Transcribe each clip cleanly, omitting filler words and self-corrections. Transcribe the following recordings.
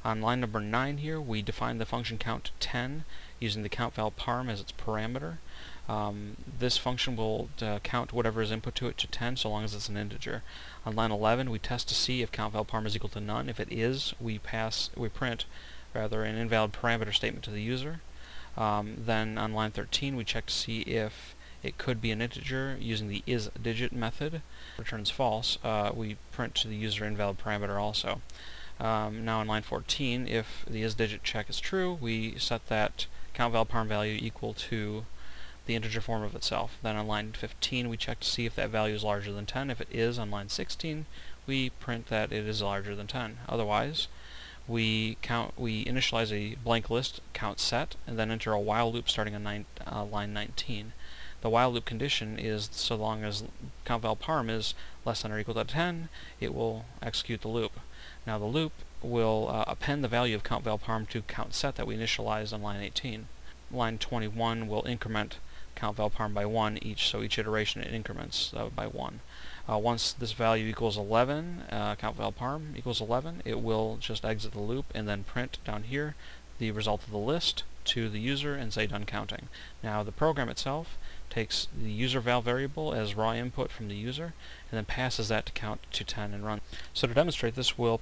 On line number 9 here, we define the function count to 10 using the count val parm as its parameter. This function will count whatever is input to it to 10 so long as it's an integer. On line 11, we test to see if count val parm is equal to none. If it is, we print an invalid parameter statement to the user. Then on line 13, we check to see if it could be an integer using the isDigit method. Returns false. We print to the user invalid parameter also. Now on line 14, if the isDigit check is true, we set that count val parm value equal to the integer form of itself. Then on line 15, we check to see if that value is larger than 10. If it is, on line 16, we print that it is larger than 10. Otherwise, we initialize a blank list count set and then enter a while loop starting on line 19. The while loop condition is so long as count val parm is less than or equal to 10, it will execute the loop. Now the loop will append the value of count val parm to count set that we initialized on line 18. Line 21 will increment count val parm by 1 each, so each iteration it increments by 1. Once this value equals 11, count val parm equals 11, it will just exit the loop and then print down here the result of the list to the user and say done counting. Now the program itself takes the user val variable as raw input from the user and then passes that to count to 10 and run. So to demonstrate this, we'll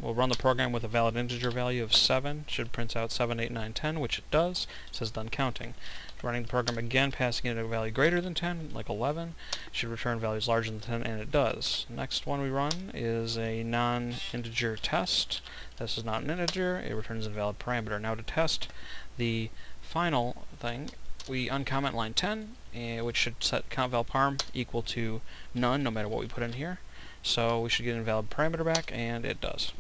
run the program with a valid integer value of 7. Should print out 7, 8, 9, 10, which it does. It says done counting. Running the program again, passing in a value greater than 10, like 11, should return values larger than 10, and it does. Next one we run is a non-integer test. This is not an integer, it returns an invalid parameter. Now to test the final thing, we uncomment line 10, which should set count val parm equal to none no matter what we put in here. So we should get an invalid parameter back, and it does.